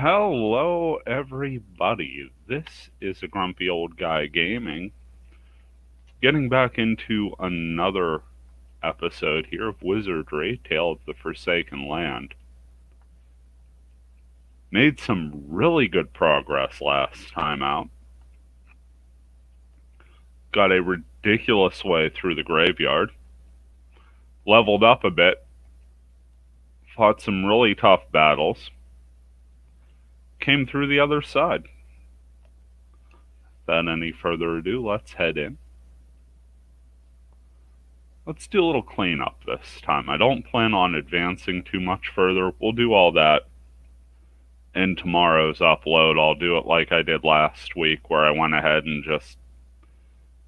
Hello, everybody. This is a grumpy old guy gaming, getting back into another episode here of Wizardry, Tale of the Forsaken Land. Made some really good progress last time out. Got a ridiculous way through the graveyard. Leveled up a bit. Fought some really tough battles. Came through the other side. Without any further ado, let's head in. Let's do a little cleanup this time. I don't plan on advancing too much further. We'll do all that in tomorrow's upload. I'll do it like I did last week, where I went ahead and just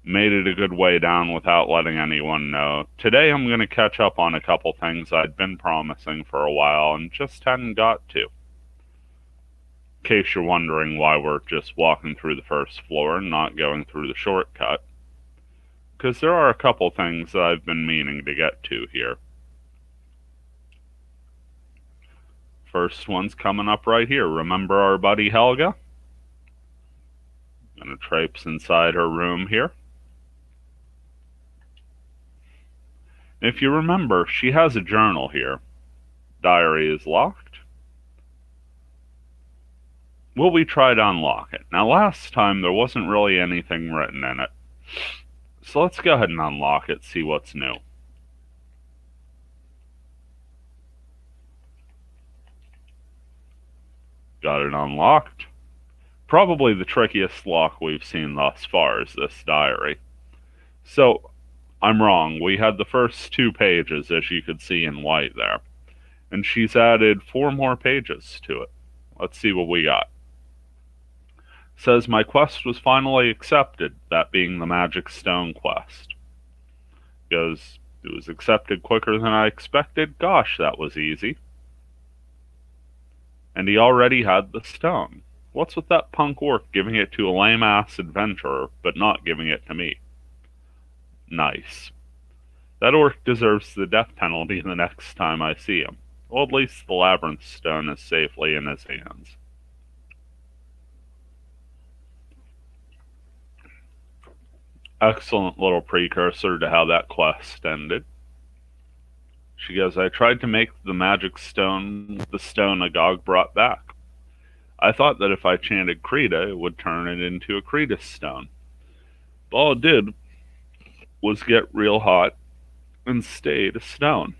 made it a good way down without letting anyone know. Today I'm going to catch up on a couple things I'd been promising for a while and just hadn't got to. In case you're wondering why we're just walking through the first floor and not going through the shortcut. Because there are a couple things that I've been meaning to get to here. First one's coming up right here. Remember our buddy Helga? I'm going to traipse inside her room here. If you remember, she has a journal here. Diary is locked. Will we try to unlock it? Now, last time there wasn't really anything written in it. So let's go ahead and unlock it, see what's new. Got it unlocked. Probably the trickiest lock we've seen thus far is this diary. So, I'm wrong. We had the first 2 pages, as you could see in white there. And she's added 4 more pages to it. Let's see what we got. Says, my quest was finally accepted, that being the Magic Stone quest. Goes, it was accepted quicker than I expected. Gosh, that was easy. And he already had the stone. What's with that punk orc giving it to a lame-ass adventurer, but not giving it to me? Nice. That orc deserves the death penalty the next time I see him. Well, at least the labyrinth stone is safely in his hands. Excellent little precursor to how that quest ended. She goes, I tried to make the magic stone the stone Agog brought back. I thought that if I chanted Krita, it would turn it into a Krita stone. But all it did was get real hot and stayed a stone.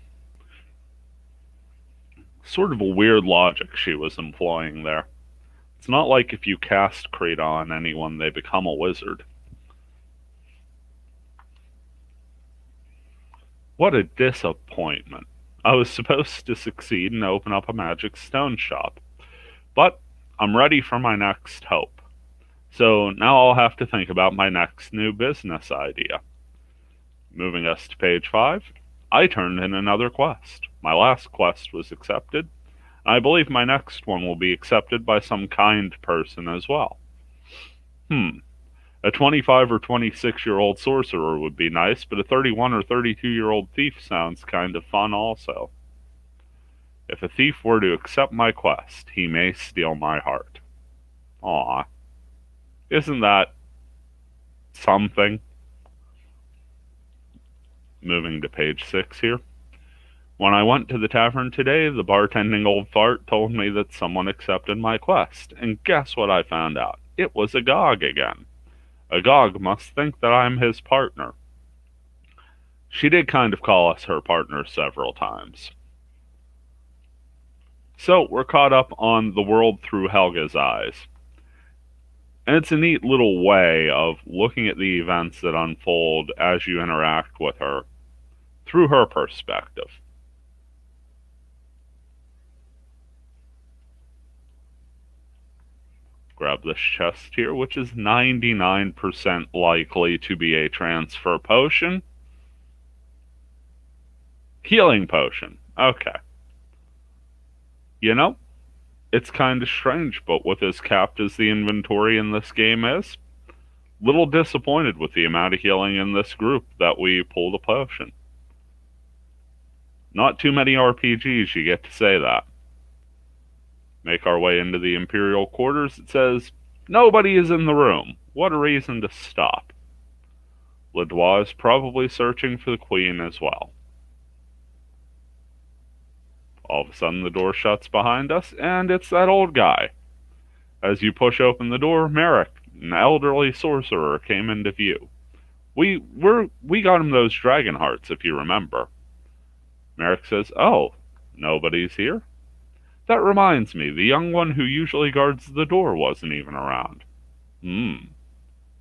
Sort of a weird logic she was employing there. It's not like if you cast Krita on anyone, they become a wizard. What a disappointment. I was supposed to succeed and open up a magic stone shop. But I'm ready for my next hope. So now I'll have to think about my next new business idea. Moving us to page 5, I turned in another quest. My last quest was accepted. I believe my next one will be accepted by some kind person as well. A 25 or 26-year-old sorcerer would be nice, but a 31 or 32-year-old thief sounds kind of fun also. If a thief were to accept my quest, he may steal my heart. Aw. Isn't that something? Moving to page 6 here. When I went to the tavern today, the bartending old fart told me that someone accepted my quest, and guess what I found out? It was Agog again. Agog must think that I'm his partner. She did kind of call us her partner several times. So, we're caught up on the world through Helga's eyes. And it's a neat little way of looking at the events that unfold as you interact with her through her perspective. Grab this chest here, which is 99% likely to be a transfer potion. Healing potion. Okay. You know, it's kind of strange, but with as capped as the inventory in this game is, little disappointed with the amount of healing in this group that we pulled a potion. Not too many RPGs you get to say that. Make our way into the Imperial quarters. It says, "Nobody is in the room. What a reason to stop." Ledois is probably searching for the Queen as well. All of a sudden, the door shuts behind us, and it's that old guy. As you push open the door, Merrick, an elderly sorcerer, came into view. We got him those dragon hearts, if you remember. Merrick says, "Oh, nobody's here? That reminds me, the young one who usually guards the door wasn't even around.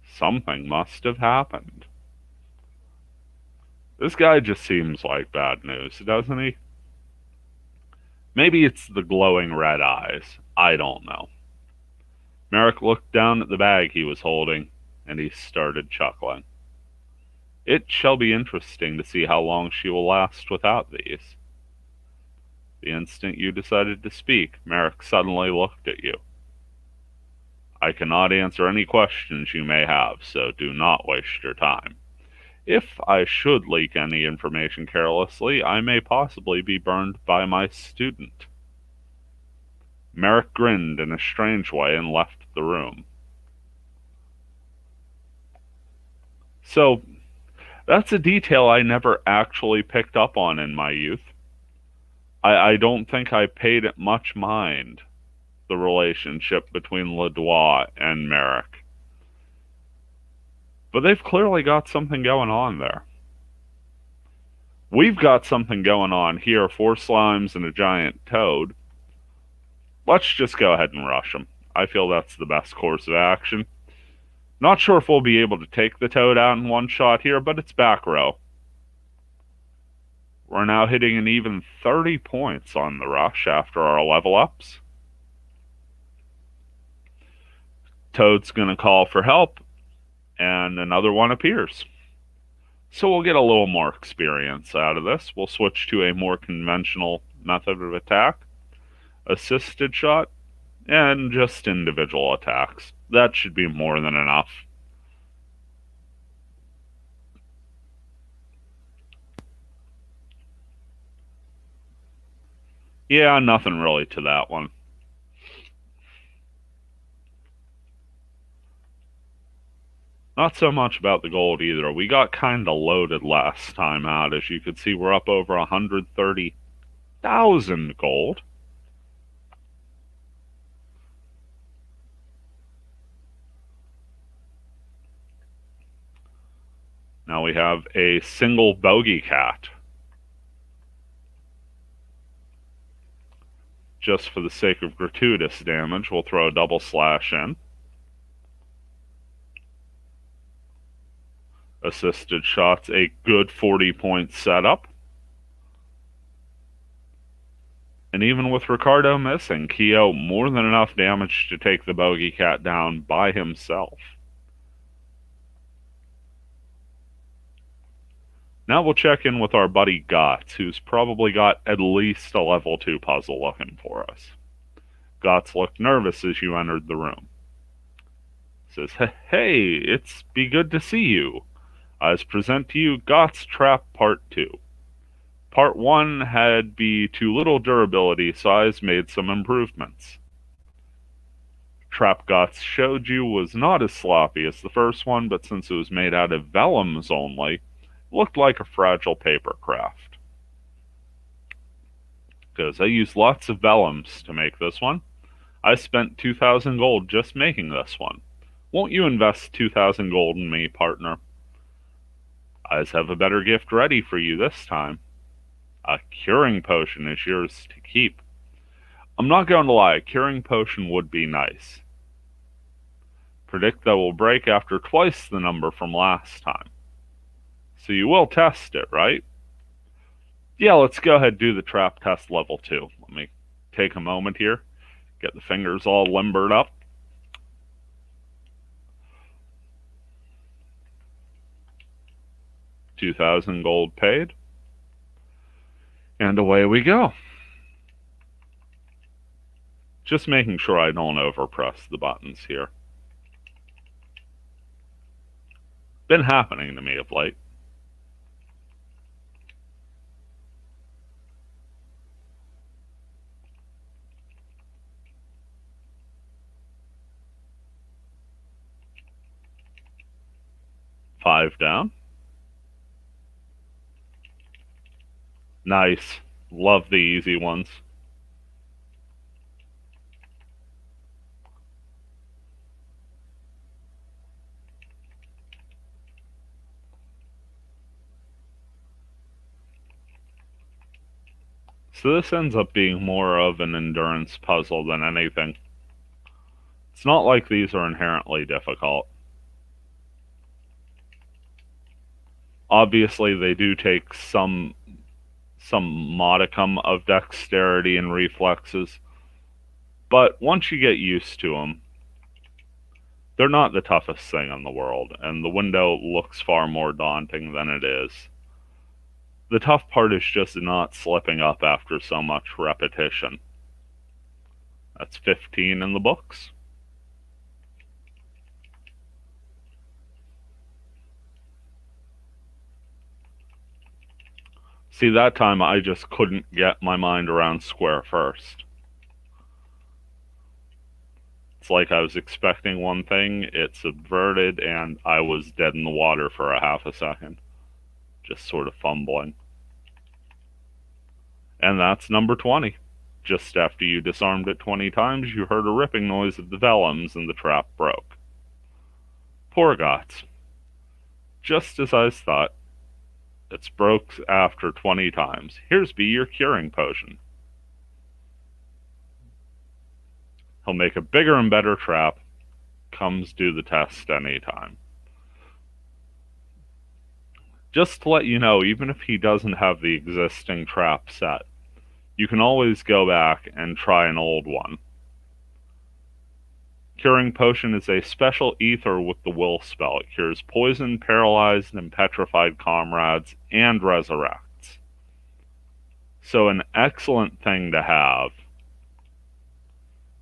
Something must have happened." This guy just seems like bad news, doesn't he? Maybe it's the glowing red eyes. I don't know. Merrick looked down at the bag he was holding, and he started chuckling. "It shall be interesting to see how long she will last without these." The instant you decided to speak, Merrick suddenly looked at you. "I cannot answer any questions you may have, so do not waste your time. If I should leak any information carelessly, I may possibly be burned by my student." Merrick grinned in a strange way and left the room. So, that's a detail I never actually picked up on in my youth. I don't think I paid it much mind, the relationship between Ledois and Merrick. But they've clearly got something going on there. We've got something going on here, 4 slimes and a giant toad. Let's just go ahead and rush them. I feel that's the best course of action. Not sure if we'll be able to take the toad out in one shot here, but it's back row. We're now hitting an even 30 points on the rush after our level ups. Toad's going to call for help, and another one appears. So we'll get a little more experience out of this. We'll switch to a more conventional method of attack. Assisted shot, and just individual attacks. That should be more than enough. Yeah, nothing really to that one. Not so much about the gold either. We got kinda loaded last time out. As you can see, we're up over 130,000 gold. Now we have a single bogey cat. Just for the sake of gratuitous damage, we'll throw a double slash in. Assisted shots, a good 40-point setup. And even with Ricardo missing, Keo more than enough damage to take the bogey cat down by himself. Now we'll check in with our buddy Gotts, who's probably got at least a level 2 puzzle looking for us. Gotts looked nervous as you entered the room. Says, "Hey, it's be good to see you. I present to you Gotts Trap Part 2. Part 1 had be too little durability, so I's made some improvements. Trap Gotts showed you was not as sloppy as the first one, but since it was made out of vellums only, looked like a fragile paper craft. Because I used lots of vellums to make this one. I spent 2,000 gold just making this one. Won't you invest 2,000 gold in me, partner? I have a better gift ready for you this time. A curing potion is yours to keep. I'm not going to lie, a curing potion would be nice. Predict that will break after twice the number from last time. So you will test it, right? Yeah, let's go ahead and do the trap test level 2. Let me take a moment here. Get the fingers all limbered up. $2,000 gold paid. And away we go. Just making sure I don't overpress the buttons here. Been happening to me of late. 5 down. Nice. Love the easy ones. So this ends up being more of an endurance puzzle than anything. It's not like these are inherently difficult. Obviously, they do take some modicum of dexterity and reflexes, but once you get used to them, they're not the toughest thing in the world, and the window looks far more daunting than it is. The tough part is just not slipping up after so much repetition. That's 15 in the books. See, that time I just couldn't get my mind around square first. It's like I was expecting one thing, it subverted, and I was dead in the water for a half a second. Just sort of fumbling. And that's number 20. Just after you disarmed it 20 times, you heard a ripping noise of the vellums and the trap broke. Poor Gots. Just as I thought. It's broke after 20 times. Here's be your curing potion. He'll make a bigger and better trap. Comes do the test anytime. Just to let you know, even if he doesn't have the existing trap set, you can always go back and try an old one. Curing Potion is a special ether with the will spell. It cures poison, paralyzed, and petrified comrades, and resurrects. So an excellent thing to have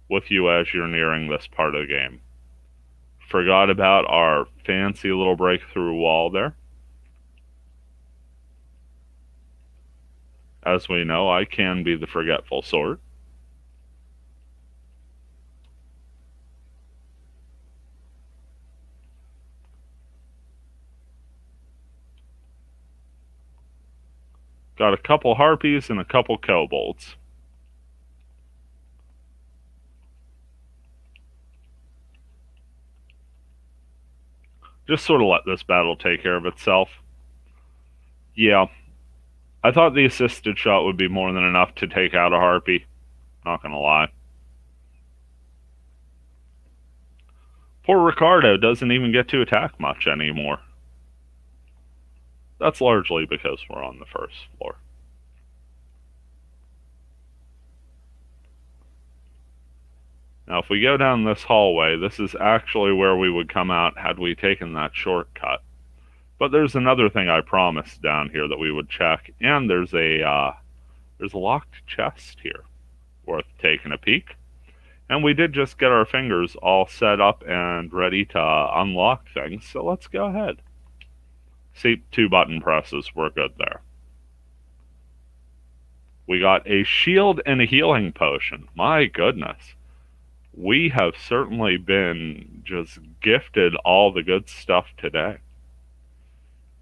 with you as you're nearing this part of the game. Forgot about our fancy little breakthrough wall there. As we know, I can be the forgetful sort. Got a couple harpies and a couple kobolds. Just sort of let this battle take care of itself. Yeah. I thought the assisted shot would be more than enough to take out a harpy. Not gonna lie. Poor Ricardo doesn't even get to attack much anymore. That's largely because we're on the first floor. Now, if we go down this hallway, this is actually where we would come out had we taken that shortcut. But there's another thing I promised down here that we would check, and there's a locked chest here worth taking a peek. And we did just get our fingers all set up and ready to unlock things, so let's go ahead. See, 2 button presses, we're good there. We got a shield and a healing potion. My goodness. We have certainly been just gifted all the good stuff today.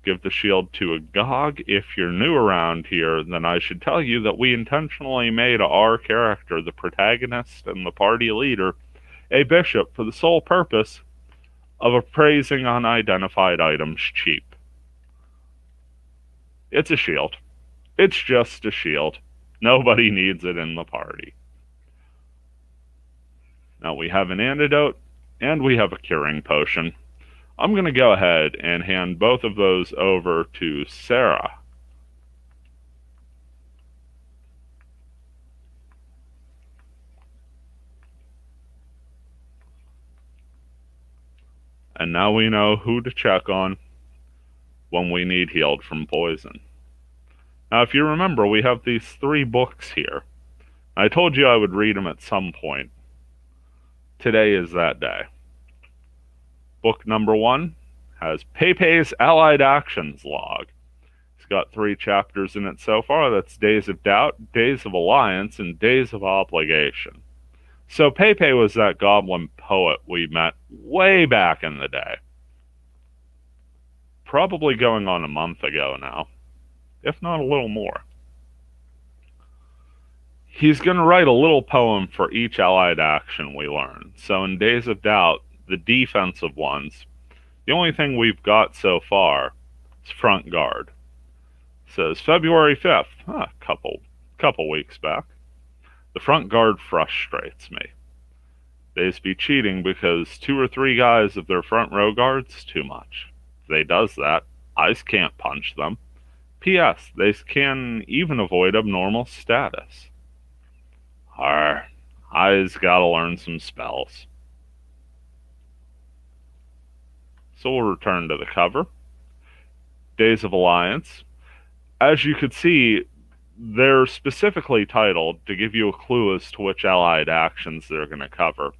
Give the shield to a Gog. If you're new around here, then I should tell you that we intentionally made our character, the protagonist and the party leader, a bishop for the sole purpose of appraising unidentified items cheap. It's a shield. It's just a shield. Nobody needs it in the party. Now we have an antidote, and we have a curing potion. I'm going to go ahead and hand both of those over to Sarah. And now we know who to check on when we need healed from poison. Now, if you remember, we have these 3 books here. I told you I would read them at some point. Today is that day. Book number 1 has Pepe's Allied Actions Log. It's got 3 chapters in it so far. That's Days of Doubt, Days of Alliance, and Days of Obligation. So Pepe was that goblin poet we met way back in the day. probably going on a month ago now, if not a little more. He's going to write a little poem for each allied action we learn. So in Days of Doubt, the defensive ones, the only thing we've got so far is front guard. It says February 5th, a couple weeks back. The front guard frustrates me. They's be cheating because 2 or 3 guys of their front row guards too much. If they does that, I's can't punch them. P.S. They can even avoid abnormal status. I's gotta learn some spells. So we'll return to the cover. Days of Alliance. As you could see, they're specifically titled to give you a clue as to which allied actions they're going to cover.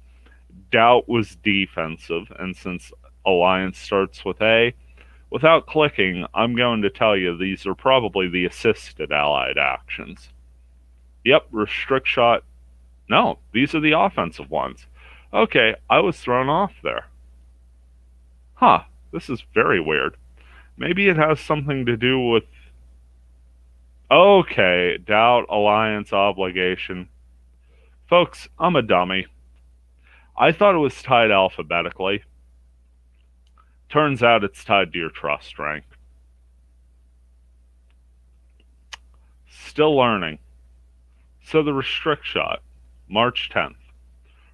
Doubt was defensive, and since Alliance starts with A, without clicking, I'm going to tell you these are probably the assisted allied actions. Yep, Restrict Shot. No, these are the offensive ones. Okay, I was thrown off there. Huh, this is very weird. Maybe it has something to do with... Okay, Doubt, Alliance, Obligation. Folks, I'm a dummy. I thought it was tied alphabetically. Turns out it's tied to your trust rank. Still learning. So the Restrict Shot, March 10th.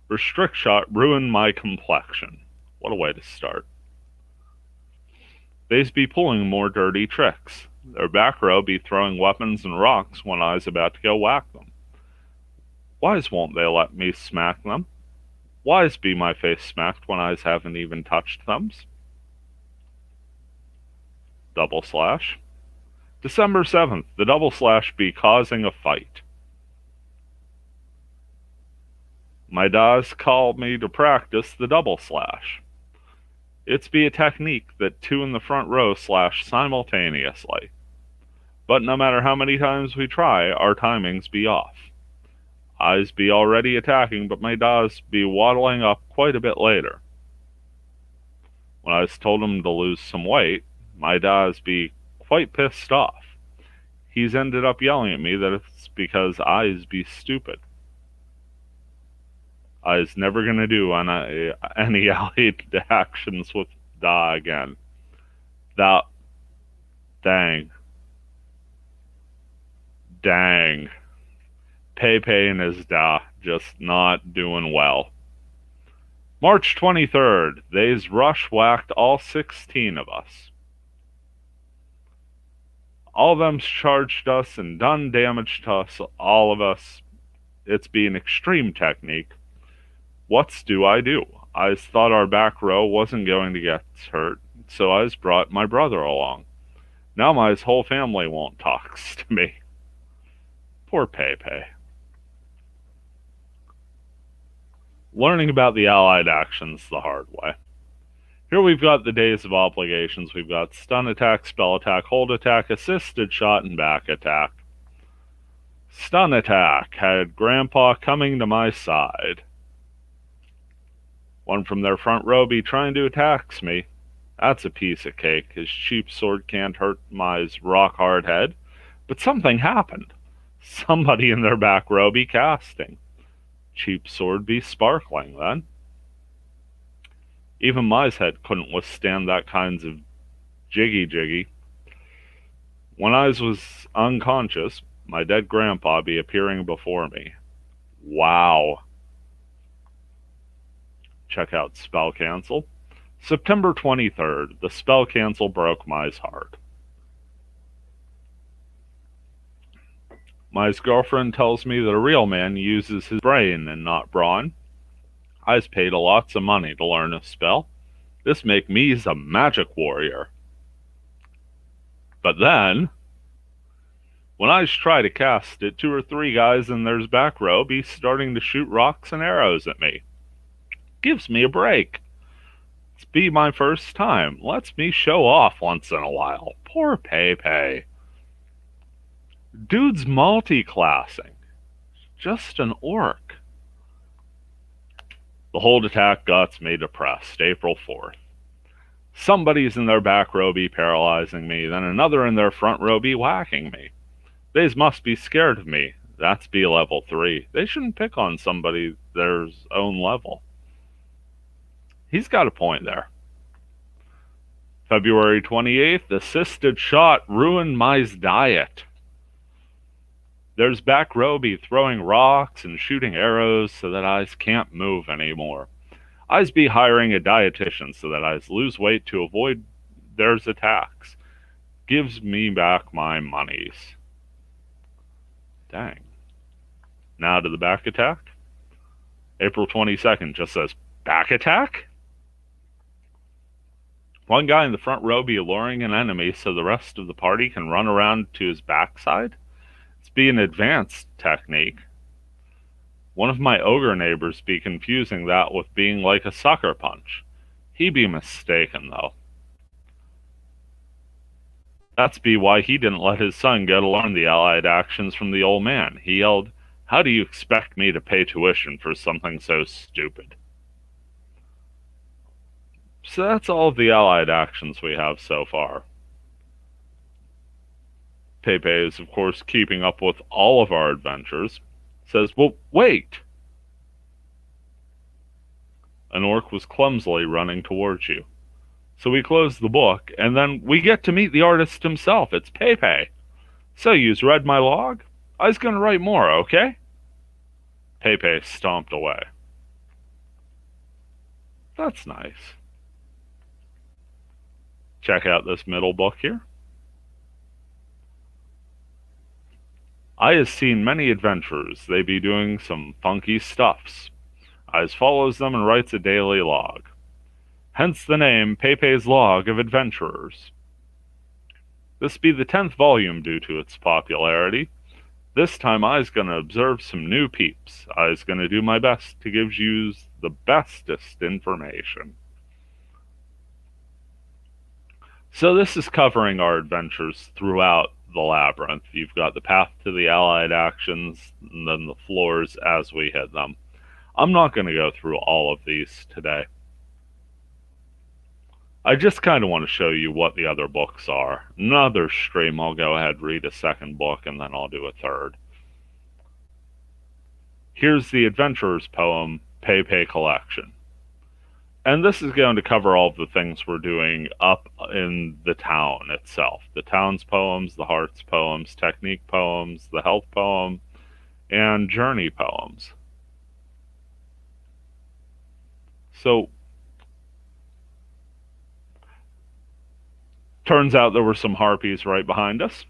Restrict Shot ruined my complexion. What a way to start. They's be pulling more dirty tricks. Their back row be throwing weapons and rocks when I's about to go whack them. Why's won't they let me smack them? Why's be my face smacked when I's haven't even touched thumbs? Double slash. December 7th, the double slash be causing a fight. My da's called me to practice the double slash. It's be a technique that 2 in the front row slash simultaneously. But no matter how many times we try, our timings be off. I's be already attacking, but my da's be waddling up quite a bit later. When I's told him to lose some weight, my da's be quite pissed off. He's ended up yelling at me that it's because I's be stupid. I's never gonna do any allied actions with Da again. That... Dang. Pepe and his Da just not doing well. March 23rd, they's rush whacked all 16 of us. All of them's charged us and done damage to us, all of us. It's be an extreme technique. What's do? I's thought our back row wasn't going to get hurt, so I's brought my brother along. Now my whole family won't talk to me. Poor Pepe. Learning about the allied actions the hard way. Here we've got the Days of Obligations. We've got stun attack, spell attack, hold attack, assisted shot, and back attack. Stun attack had Grandpa coming to my side. One from their front row be trying to attack me. That's a piece of cake. His cheap sword can't hurt my rock-hard head. But something happened. Somebody in their back row be casting. Cheap sword be sparkling then. Even my head couldn't withstand that kinds of jiggy. When I was unconscious, my dead grandpa be appearing before me. Wow. Check out Spell Cancel. September 23rd, the spell cancel broke my heart. My girlfriend tells me that a real man uses his brain and not brawn. I's paid a lots of money to learn a spell. This make me's a magic warrior. But then, when I's try to cast it, 2 or 3 guys in their back row be starting to shoot rocks and arrows at me. Gives me a break. It's be my first time. Lets me show off once in a while. Poor Pepe. Dude's multi-classing. Just an orc. The hold attack got me depressed. April 4th. Somebody's in their back row be paralyzing me, then another in their front row be whacking me. They must be scared of me. That's be level 3. They shouldn't pick on somebody their own level. He's got a point there. February 28th, assisted shot ruined my diet. There's back row be throwing rocks and shooting arrows so that I can't move anymore. I's be hiring a dietitian so that I's lose weight to avoid there's attacks. Gives me back my monies. Dang. Now to the back attack. April 22nd just says, back attack? One guy in the front row be alluring an enemy so the rest of the party can run around to his backside? It's be an advanced technique. One of my ogre neighbors be confusing that with being like a sucker punch. He be mistaken, though. That's be why he didn't let his son get to learn the allied actions from the old man. He yelled, "How do you expect me to pay tuition for something so stupid?" So that's all of the allied actions we have so far. Pepe is, of course, keeping up with all of our adventures. Says, well, wait! An orc was clumsily running towards you. So we close the book, and then we get to meet the artist himself. It's Pepe. So you's read my log? I's gonna write more, okay? Pepe stomped away. That's nice. Check out this middle book here. I has seen many adventurers. They be doing some funky stuffs. I's follows them and writes a daily log. Hence the name Pepe's Log of Adventurers. This be the 10th volume due to its popularity. This time I's gonna observe some new peeps. I's gonna do my best to give yous the bestest information. So this is covering our adventures throughout the labyrinth. You've got the path to the allied actions, and then the floors as we hit them. I'm not going to go through all of these today. I just kind of want to show you what the other books are. Another stream, I'll go ahead and read a second book, and then I'll do a third. Here's the Adventurer's Poem, Pepe Collection. And this is going to cover all of the things we're doing up in the town itself. The town's poems, the heart's poems, technique poems, the health poem, and journey poems. So, turns out there were some harpies right behind us.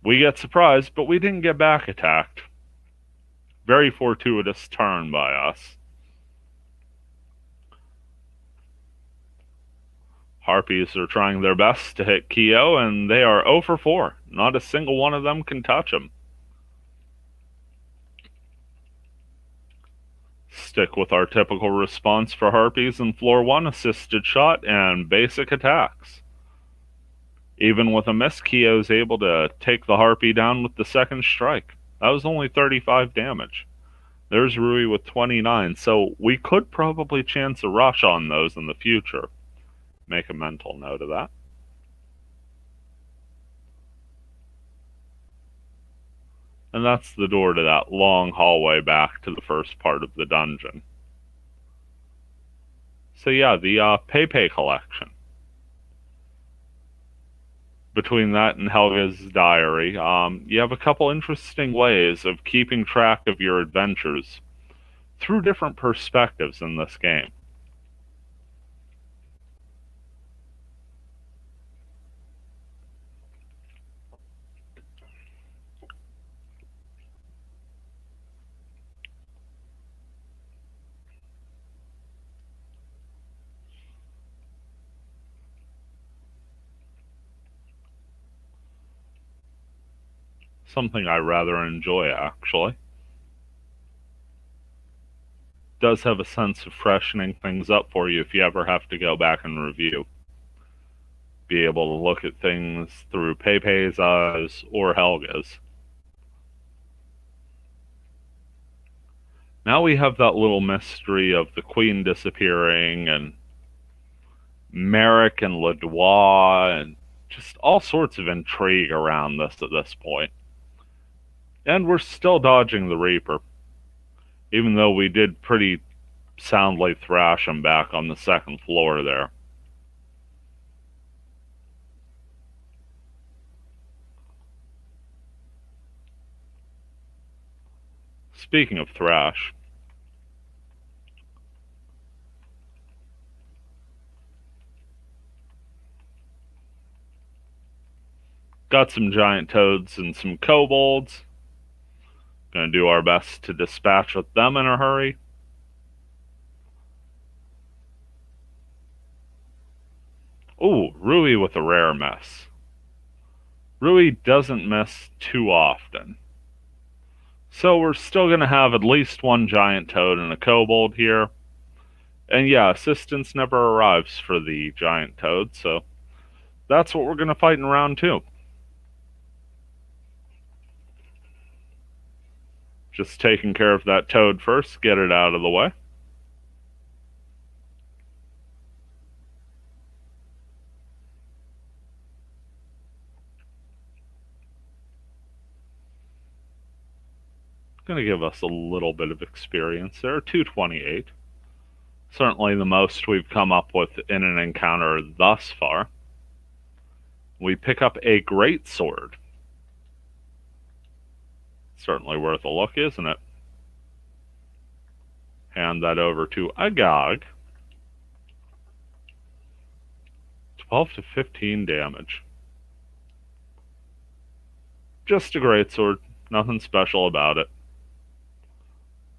We get surprised, but we didn't get back attacked. Very fortuitous turn by us. Harpies are trying their best to hit Keo, and they are 0 for 4. Not a single one of them can touch him. Stick with our typical response for harpies in floor 1, assisted shot and basic attacks. Even with a miss, Keo's able to take the harpy down with the second strike. That was only 35 damage. There's Rui with 29, so we could probably chance a rush on those in the future. Make a mental note of that. And that's the door to that long hallway back to the first part of the dungeon. So yeah, the Pepe collection. Between that and Helga's diary, you have a couple interesting ways of keeping track of your adventures through different perspectives in this game. Something I rather enjoy, actually. Does have a sense of freshening things up for you if you ever have to go back and review. Be able to look at things through Pepe's eyes or Helga's. Now we have that little mystery of the queen disappearing and Merrick and Ladois and just all sorts of intrigue around this at this point. And we're still dodging the Reaper, even though we did pretty soundly thrash him back on the second floor there. Speaking of thrash, got some giant toads and some kobolds. Gonna do our best to dispatch with them in a hurry. Ooh, Rui with a rare miss. Rui doesn't miss too often. So we're still going to have at least one giant toad and a kobold here. And yeah, assistance never arrives for the giant toad, so that's what we're going to fight in round 2. Just taking care of that toad first, get it out of the way. Going to give us a little bit of experience there, 228. Certainly the most we've come up with in an encounter thus far. We pick up a great sword. Certainly worth a look, isn't it? Hand that over to Agog. 12 to 15 damage. Just a greatsword, nothing special about it.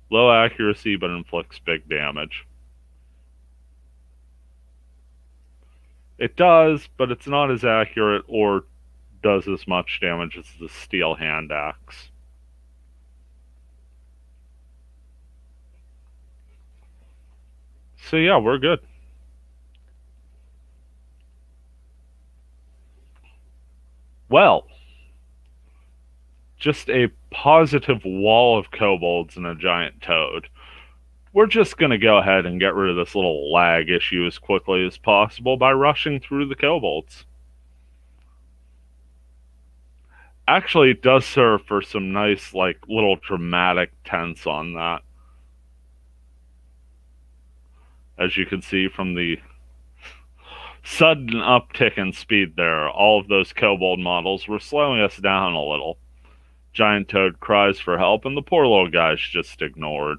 Low accuracy, but inflicts big damage. It does, but it's not as accurate or does as much damage as the steel hand axe. So yeah, we're good. Well, just a positive wall of kobolds and a giant toad. We're just going to go ahead and get rid of this little lag issue as quickly as possible by rushing through the kobolds. Actually, it does serve for some nice, like, little dramatic tense on that. As you can see from the sudden uptick in speed there, all of those kobold models were slowing us down a little. Giant toad cries for help, and the poor little guy's just ignored.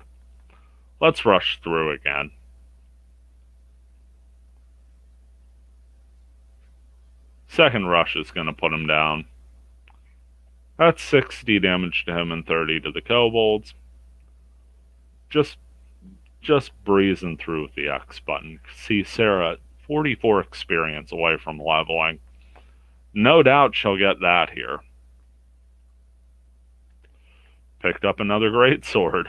Let's rush through again. Second rush is going to put him down. That's 60 damage to him and 30 to the kobolds. Just breezing through with the X button. See Sarah, 44 experience away from leveling. No doubt she'll get that here. Picked up another great sword.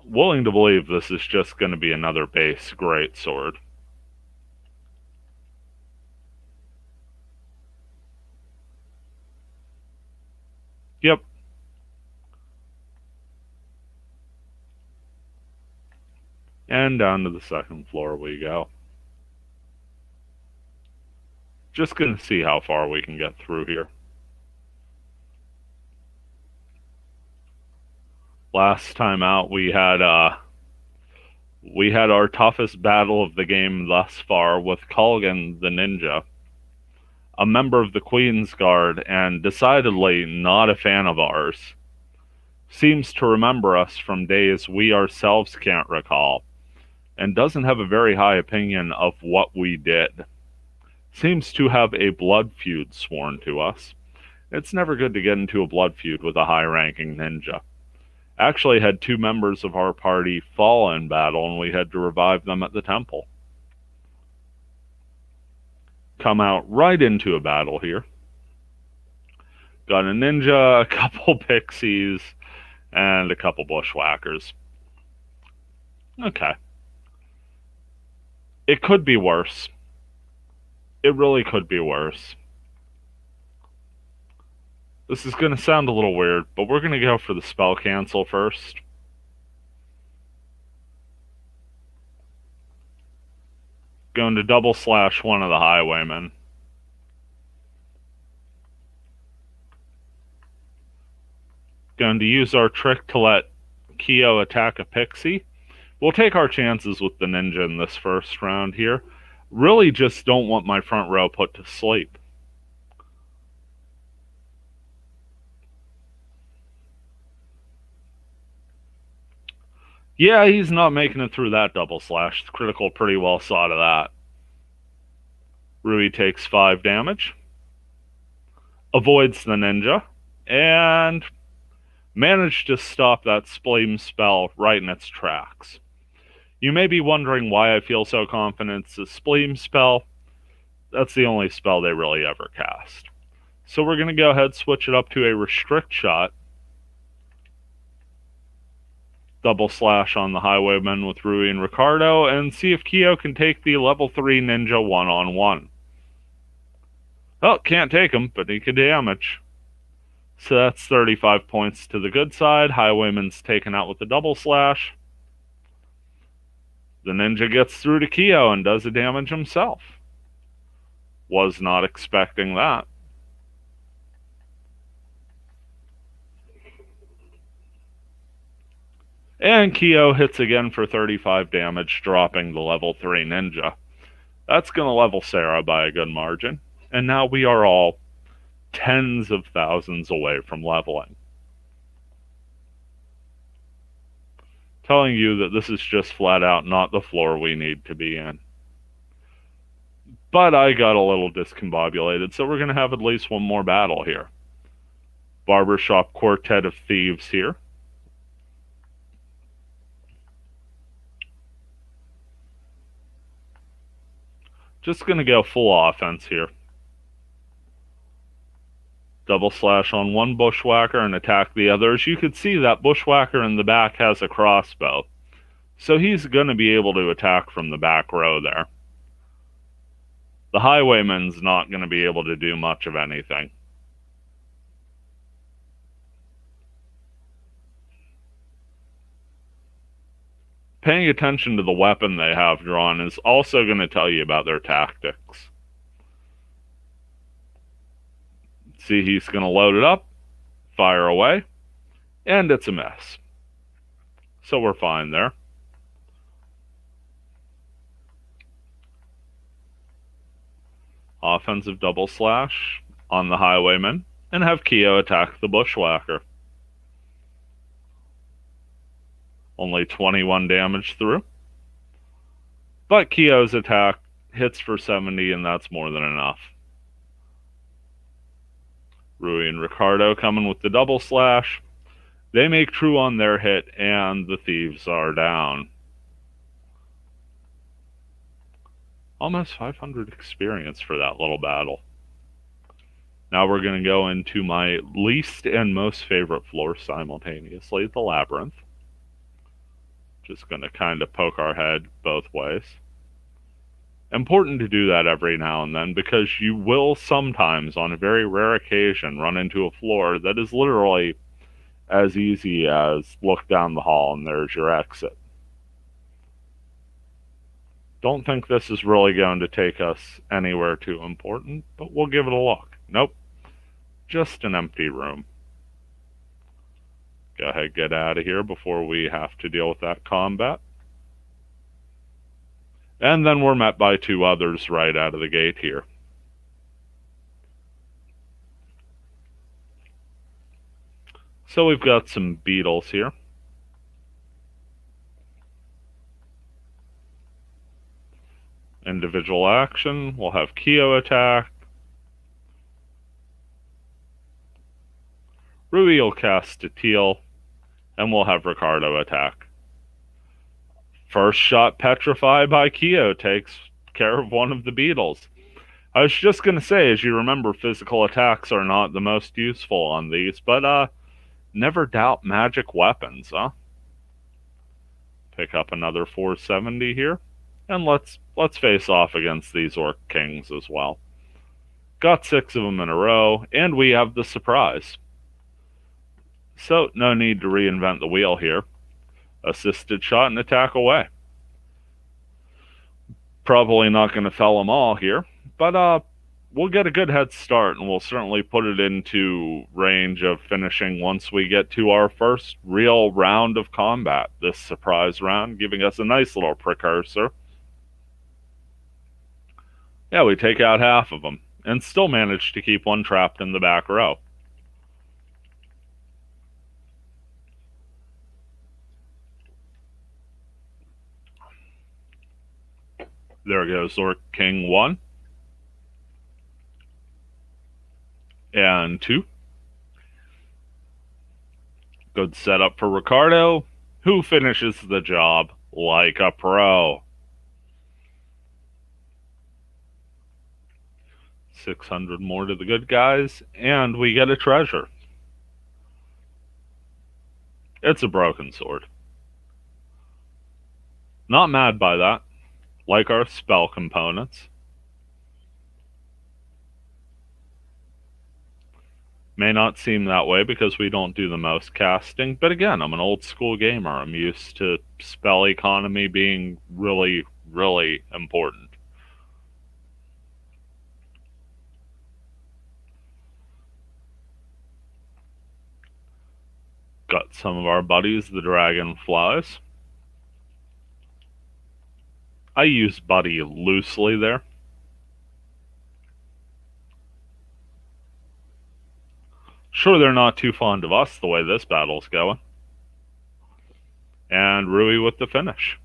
Willing to believe this is just going to be another base great sword. Yep. And down to the second floor we go. Just going to see how far we can get through here. Last time out, we had our toughest battle of the game thus far with Culligan the Ninja, a member of the Queen's Guard and decidedly not a fan of ours. Seems to remember us from days we ourselves can't recall, and doesn't have a very high opinion of what we did. Seems to have a blood feud sworn to us. It's never good to get into a blood feud with a high-ranking ninja. Actually had 2 members of our party fall in battle, and we had to revive them at the temple. Come out right into a battle here. Got a ninja, a couple pixies, and a couple bushwhackers. Okay. It could be worse. It really could be worse. This is going to sound a little weird, but we're going to go for the spell cancel first. Going to double slash one of the highwaymen. Going to use our trick to let Kyo attack a pixie. We'll take our chances with the ninja in this first round here. Really just don't want my front row put to sleep. Yeah, he's not making it through that double slash. The critical pretty well saw to that. Rui takes 5 damage. Avoids the ninja. And managed to stop that Spleam spell right in its tracks. You may be wondering why I feel so confident it's a Spleam spell. That's the only spell they really ever cast. So we're going to go ahead, switch it up to a restrict shot. Double slash on the highwayman with Rui and Ricardo, and see if Kyo can take the level 3 ninja one-on-one. Well, can't take him, but he can damage. So that's 35 points to the good side. Highwayman's taken out with the double slash. The ninja gets through to Kyo and does the damage himself. Was not expecting that. And Kyo hits again for 35 damage, dropping the level 3 ninja. That's going to level Sarah by a good margin. And now we are all tens of thousands away from leveling. Telling you that this is just flat out not the floor we need to be in. But I got a little discombobulated, so we're going to have at least one more battle here. Barbershop Quartet of Thieves here. Just going to go full offense here. Double slash on one bushwhacker and attack the other. As you can see, that bushwhacker in the back has a crossbow. So he's going to be able to attack from the back row there. The highwayman's not going to be able to do much of anything. Paying attention to the weapon they have drawn is also going to tell you about their tactics. See, he's going to load it up, fire away, and it's a mess. So we're fine there. Offensive double slash on the highwayman, and have Kyo attack the bushwhacker. Only 21 damage through. But Kyo's attack hits for 70, and that's more than enough. Rui and Ricardo coming with the double slash. They make true on their hit, and the thieves are down. Almost 500 experience for that little battle. Now we're going to go into my least and most favorite floor simultaneously, the labyrinth. Just going to kind of poke our head both ways. Important to do that every now and then, because you will sometimes, on a very rare occasion, run into a floor that is literally as easy as look down the hall and there's your exit. Don't think this is really going to take us anywhere too important, but we'll give it a look. Nope. Just an empty room. Go ahead, get out of here before we have to deal with that combat. And then we're met by 2 others right out of the gate here. So we've got some beetles here. Individual action. We'll have Kyo attack. Rui will cast a teal. And we'll have Ricardo attack. First shot Petrify by Kyo takes care of one of the beetles. I was just going to say, as you remember, physical attacks are not the most useful on these, but never doubt magic weapons, huh? Pick up another 470 here, and let's face off against these Orc Kings as well. Got 6 of them in a row, and we have the surprise. So, no need to reinvent the wheel here. Assisted shot and attack away. Probably not going to fell them all here, but we'll get a good head start, and we'll certainly put it into range of finishing once we get to our first real round of combat. This surprise round giving us a nice little precursor. Yeah, we take out half of them, and still manage to keep one trapped in the back row. There goes Orc King 1. And 2. Good setup for Ricardo, who finishes the job like a pro. 600 more to the good guys, and we get a treasure. It's a broken sword. Not mad by that. Like our spell components. May not seem that way because we don't do the most casting, but again, I'm an old school gamer. I'm used to spell economy being really, really important. Got some of our buddies, the dragonflies. I use buddy loosely there. Sure, they're not too fond of us the way this battle's going. And Rui with the finish.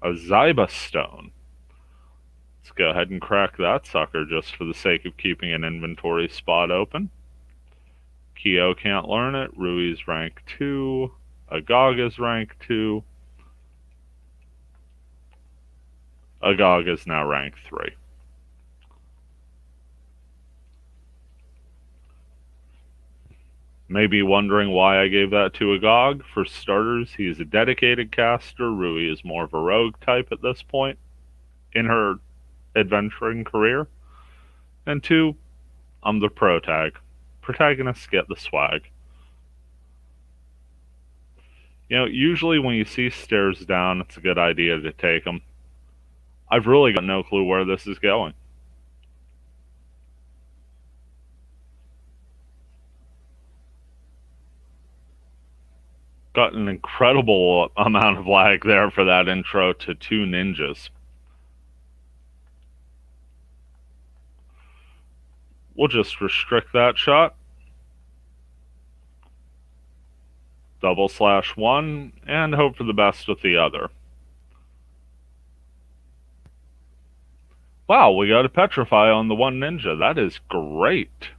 A Zyba stone. Let's go ahead and crack that sucker just for the sake of keeping an inventory spot open. Kyo can't learn it. Rui's rank 2. Agog is rank 2. Agog is now rank 3. Maybe wondering why I gave that to Agog. For starters, he's a dedicated caster. Rui is more of a rogue type at this point in her adventuring career. And 2, I'm the protagonists get the swag. You know, usually when you see stairs down, it's a good idea to take them. I've really got no clue where this is going. Got an incredible amount of lag there for that intro to 2 ninjas. We'll just restrict that shot. /1 and hope for the best with the other. Wow, we got a petrify on the 1 ninja. That is great.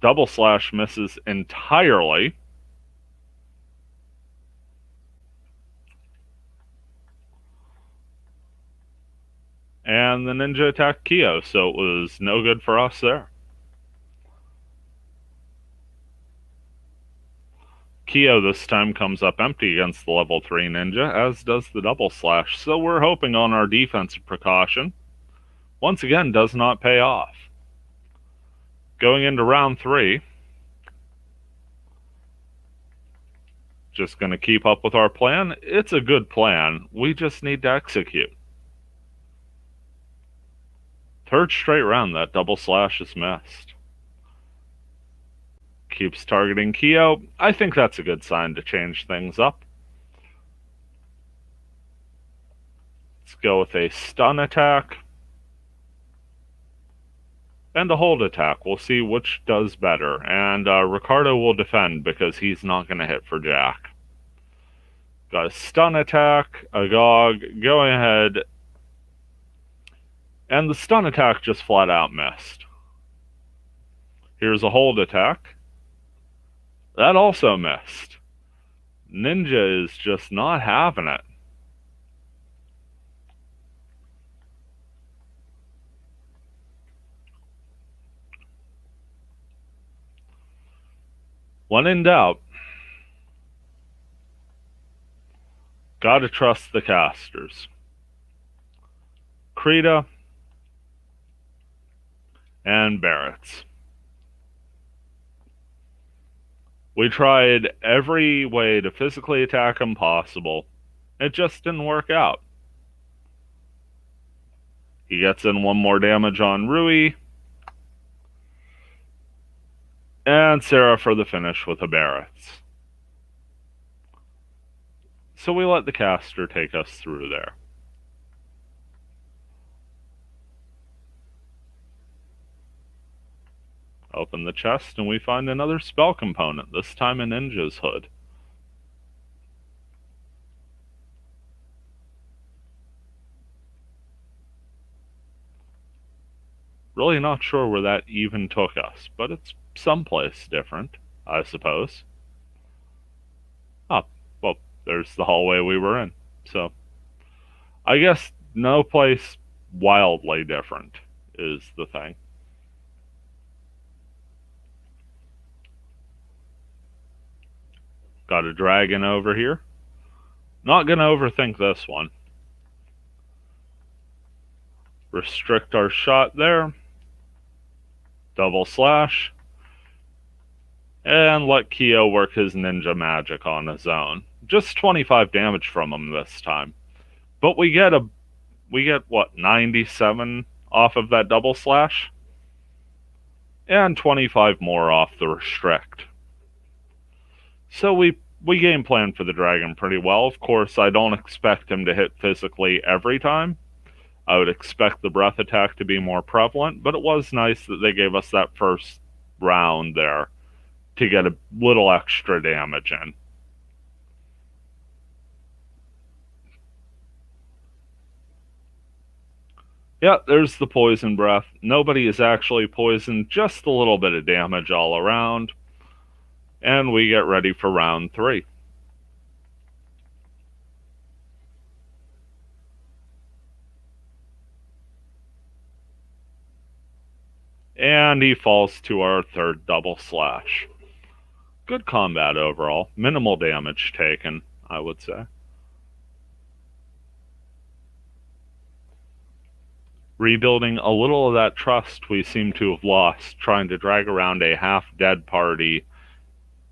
/ misses entirely. And the ninja attacked Kyo, so it was no good for us there. Kyo this time comes up empty against the level 3 ninja, as does the /, so we're hoping on our defensive precaution. Once again, does not pay off. Going into round 3, just going to keep up with our plan. It's a good plan. We just need to execute. 3rd straight round that / is missed. Keeps targeting Kyo. I think that's a good sign to change things up. Let's go with a stun attack. And a hold attack. We'll see which does better. And Ricardo will defend because he's not going to hit for Jack. Got a stun attack. Agog going ahead. And the stun attack just flat out missed. Here's a hold attack. That also missed. Ninja is just not having it. When in doubt, Gotta trust the casters. Krita and Barrett's. We tried every way to physically attack him possible. It just didn't work out. He gets in one more damage on Rui. And Sarah for the finish with a Barrett's. So we let the caster take us through there. Open the chest and we find another spell component, this time a ninja's hood. Really not sure where that even took us, but it's someplace different, I suppose. Ah, well, there's the hallway we were in. So, I guess no place wildly different is the thing. Got a dragon over here. Not gonna overthink this one. Restrict our shot there. Double slash. And let Kyo work his ninja magic on his own. Just 25 damage from him this time. But we get what, 97 off of that double slash? And 25 more off the restrict. So we game plan for the dragon pretty well. Of course, I don't expect him to hit physically every time. I would expect the breath attack to be more prevalent, but it was nice that they gave us that first round there to get a little extra damage in. Yeah, there's the poison breath. Nobody is actually poisoned, just a little bit of damage all around. And we get ready for round 3. And he falls to our third double slash. Good combat overall. Minimal damage taken, I would say. Rebuilding a little of that trust we seem to have lost, trying to drag around a half-dead party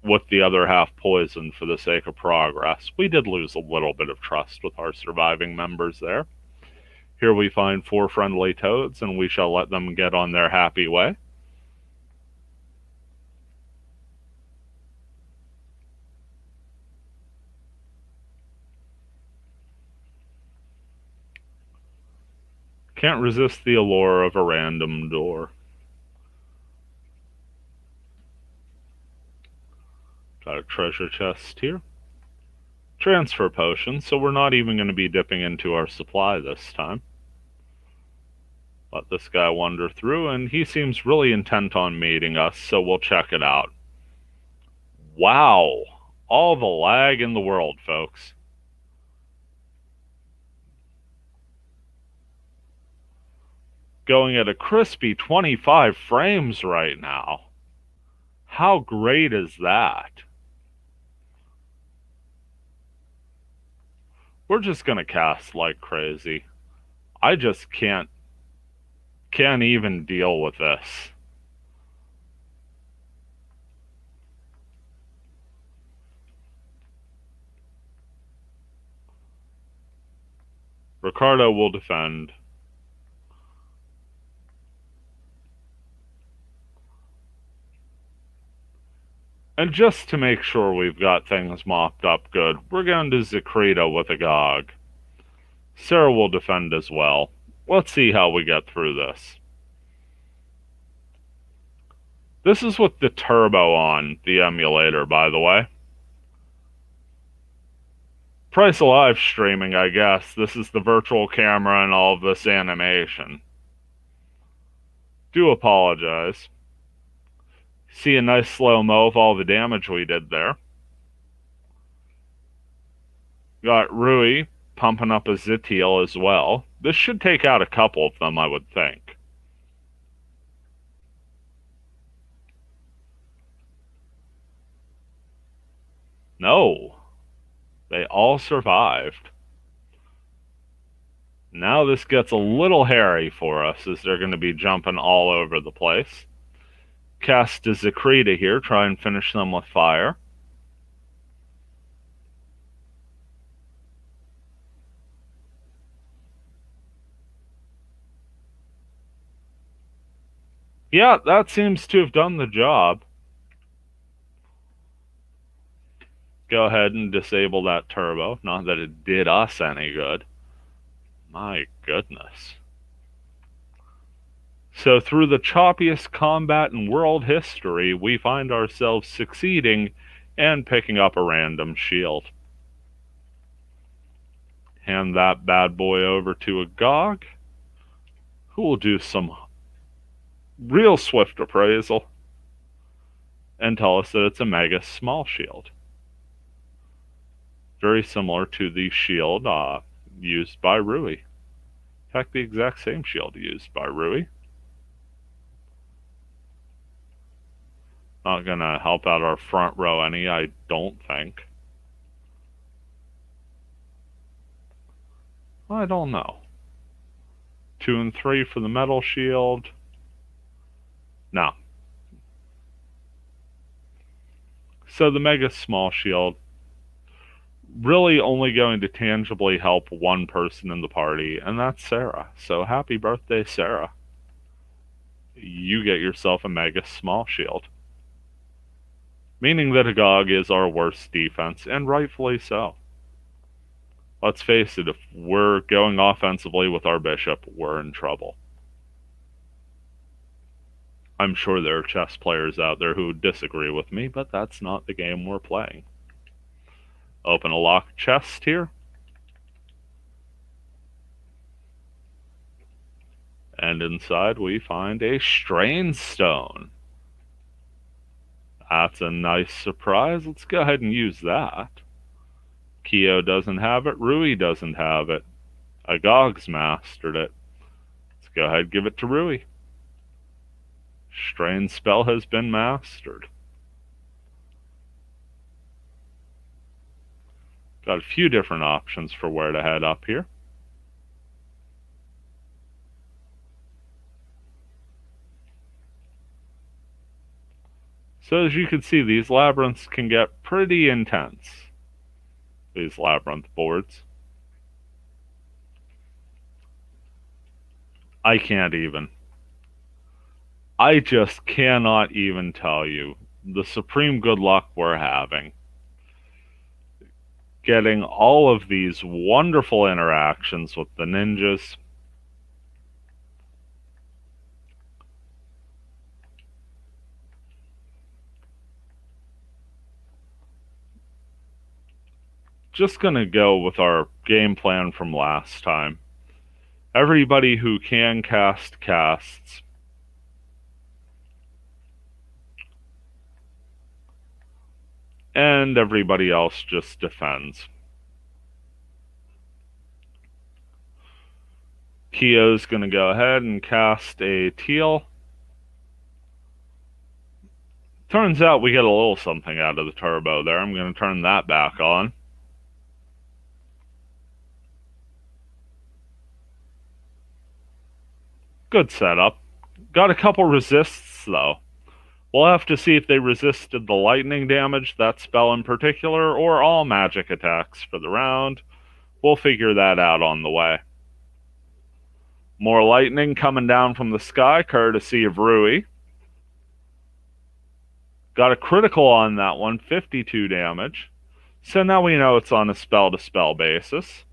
with the other half poisoned for the sake of progress. We did lose a little bit of trust with our surviving members there. Here we find 4 friendly toads, and we shall let them get on their happy way. Can't resist the allure of a random door. Got a treasure chest here. Transfer potion, so we're not even going to be dipping into our supply this time. Let this guy wander through, and he seems really intent on meeting us, so we'll check it out. Wow! All the lag in the world, folks. Going at a crispy 25 frames right now. How great is that? We're just gonna cast like crazy. I just can't even deal with this. Ricardo will defend. And just to make sure we've got things mopped up good, we're going to Zakrita with Agog. Sarah will defend as well. Let's see how we get through this. This is with the turbo on the emulator, by the way. Price of live streaming, I guess. This is the virtual camera and all of this animation. Do apologize. See a nice slow-mo of all the damage we did there. Got Rui pumping up a Zitiel as well. This should take out a couple of them, I would think. No. They all survived. Now this gets a little hairy for us, as they're going to be jumping all over the place. Cast a Zakrita here, try and finish them with fire. Yeah, that seems to have done the job. Go ahead and disable that turbo. Not that it did us any good. My goodness. So through the choppiest combat in world history, we find ourselves succeeding and picking up a random shield. Hand that bad boy over to Agog, who will do some real swift appraisal and tell us that it's a mega small shield. Very similar to the shield used by Rui. In fact, the exact same shield used by Rui. Not gonna help out our front row any, I don't think. I don't know. 2 and 3 for the metal shield. No. So the mega small shield really only going to tangibly help one person in the party, and that's Sarah. So happy birthday, Sarah. You get yourself a mega small shield. Meaning that Agog is our worst defense, and rightfully so. Let's face it, if we're going offensively with our bishop, we're in trouble. I'm sure there are chess players out there who disagree with me, but that's not the game we're playing. Open a locked chest here. And inside we find a strain stone. That's a nice surprise. Let's go ahead and use that. Kyo doesn't have it. Rui doesn't have it. Agog's mastered it. Let's go ahead and give it to Rui. Strain spell has been mastered. Got a few different options for where to head up here. So as you can see, these labyrinths can get pretty intense. These labyrinth boards. I can't even. I just cannot even tell you the supreme good luck we're having. Getting all of these wonderful interactions with the ninjas. Just gonna go with our game plan from last time. Everybody who can cast, casts. And everybody else just defends. Kyo's gonna go ahead and cast a teal. Turns out we get a little something out of the turbo there. I'm gonna turn that back on. Good setup. Got a couple resists, though. We'll have to see if they resisted the lightning damage, that spell in particular, or all magic attacks for the round. We'll figure that out on the way. More lightning coming down from the sky, courtesy of Rui. Got a critical on that one, 52 damage. So now we know it's on a spell-to-spell basis.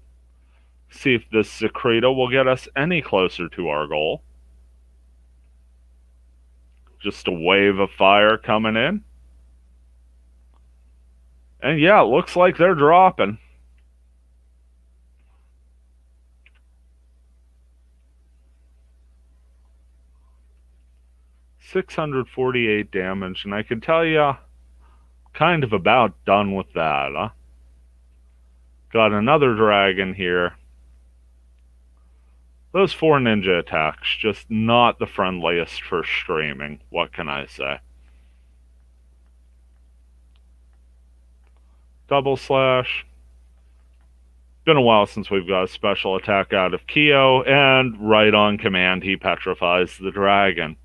See if this Zakrita will get us any closer to our goal. Just a wave of fire coming in. And yeah, it looks like they're dropping. $648 damage, and I can tell you, kind of about done with that, huh? Got another dragon here. Those 4 ninja attacks, just not the friendliest for streaming. What can I say? Double slash. Been a while since we've got a special attack out of Kyo, and right on command he petrifies the dragon.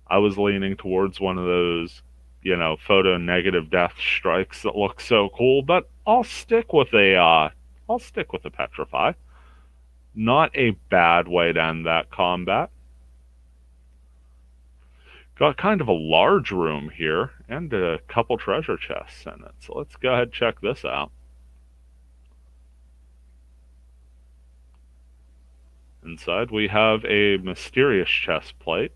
I was leaning towards one of those, photo negative death strikes that look so cool, but I'll stick with a petrify. Not a bad way to end that combat. Got kind of a large room here and a couple treasure chests in it. So let's go ahead and check this out. Inside we have a mysterious chest plate.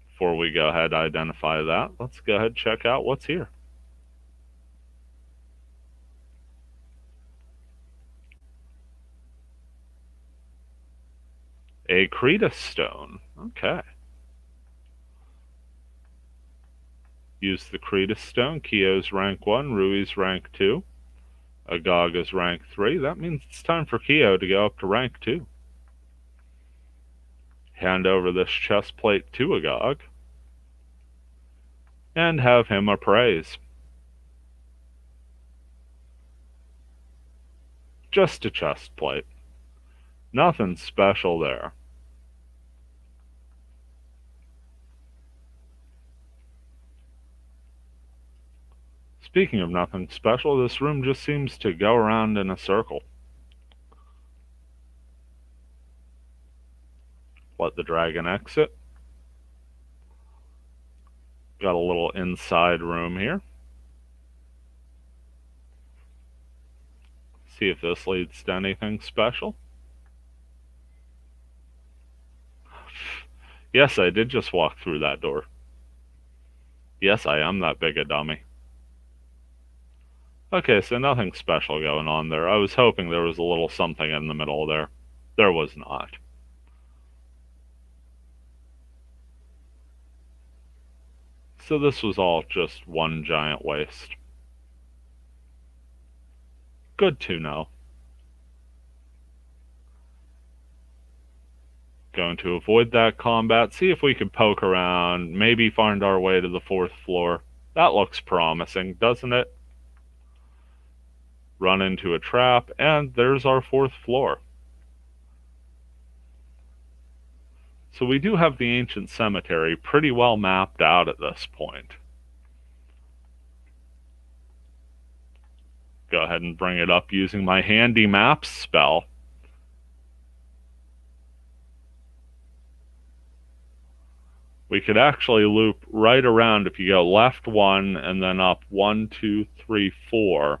Before we go ahead and identify that, let's go ahead and check out what's here. A Cretus stone. Okay. Use the Cretus stone. Kyo's rank 1, Rui's rank 2. Agog is rank 3. That means it's time for Kyo to go up to rank 2. Hand over this chest plate to Agog and have him appraise. Just a chest plate. Nothing special there. Speaking of nothing special, this room just seems to go around in a circle. Let the dragon exit. Got a little inside room here. See if this leads to anything special. Yes, I did just walk through that door. Yes, I am that big a dummy. Okay, so nothing special going on there. I was hoping there was a little something in the middle there. There was not. So this was all just one giant waste. Good to know. Going to avoid that combat, see if we can poke around, maybe find our way to the 4th floor. That looks promising, doesn't it? Run into a trap, and there's our 4th floor. So we do have the ancient cemetery pretty well mapped out at this point. Go ahead and bring it up using my handy maps spell. We could actually loop right around if you go left 1 and then up 1, 2, 3, 4.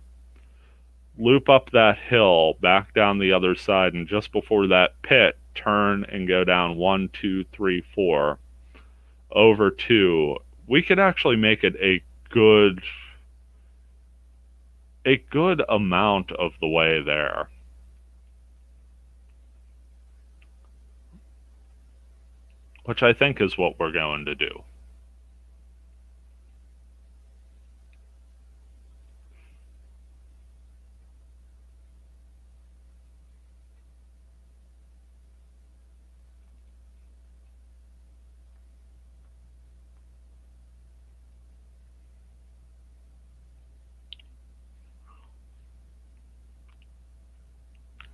Loop up that hill, back down the other side, and just before that pit, turn and go down 1, 2, 3, 4, over 2. We could actually make it a good amount of the way there. Which I think is what we're going to do.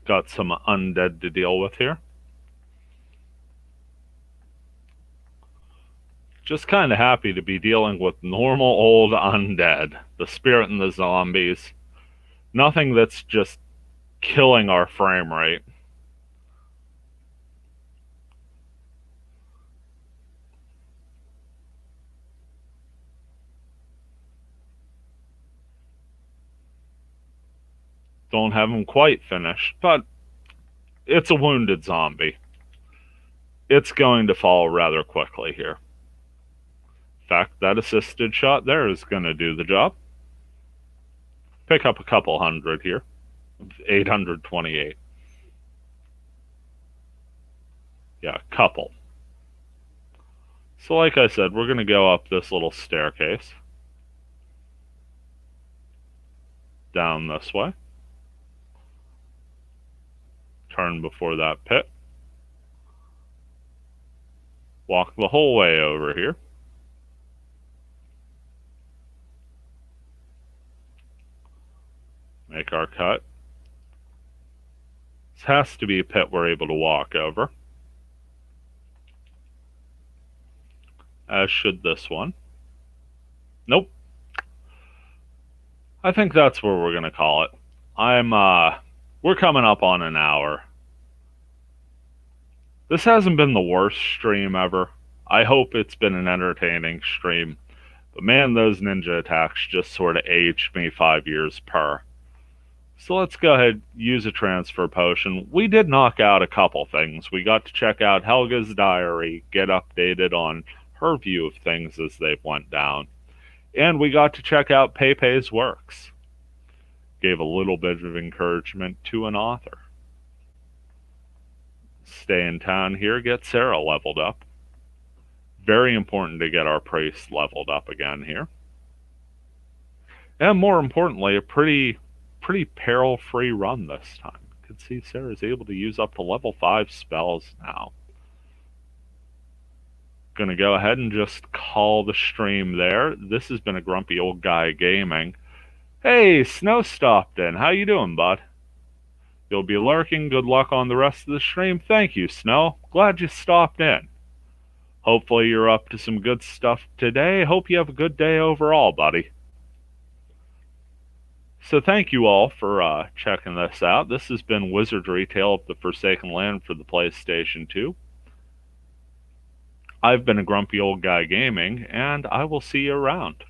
Got some undead to deal with here. Just kind of happy to be dealing with normal old undead. The spirit and the zombies. Nothing that's just killing our frame rate. Don't have him quite finished, but it's a wounded zombie. It's going to fall rather quickly here. In fact, that assisted shot there is going to do the job. Pick up a couple hundred here. 828. Yeah, a couple. So like I said, we're going to go up this little staircase. Down this way. Turn before that pit. Walk the whole way over here. Make our cut. This has to be a pit we're able to walk over. As should this one. Nope. I think that's where we're going to call it. We're coming up on an hour. This hasn't been the worst stream ever. I hope it's been an entertaining stream. But man, those ninja attacks just sort of aged me 5 years per. So let's go ahead, use a transfer potion. We did knock out a couple things. We got to check out Helga's diary, get updated on her view of things as they went down. And we got to check out Pepe's works. Gave a little bit of encouragement to an author. Stay in town here, get Sarah leveled up. Very important to get our priest leveled up again here. And more importantly, a pretty peril-free run this time. You can see Sarah's able to use up to level 5 spells now. Gonna go ahead and just call the stream there. This has been a grumpy old guy gaming. Hey, Snow stopped in. How you doing, bud? You'll be lurking. Good luck on the rest of the stream. Thank you, Snow. Glad you stopped in. Hopefully you're up to some good stuff today. Hope you have a good day overall, buddy. So thank you all for checking this out. This has been Wizardry, Tale of the Forsaken Land for the PlayStation 2. I've been a grumpy old guy gaming, and I will see you around.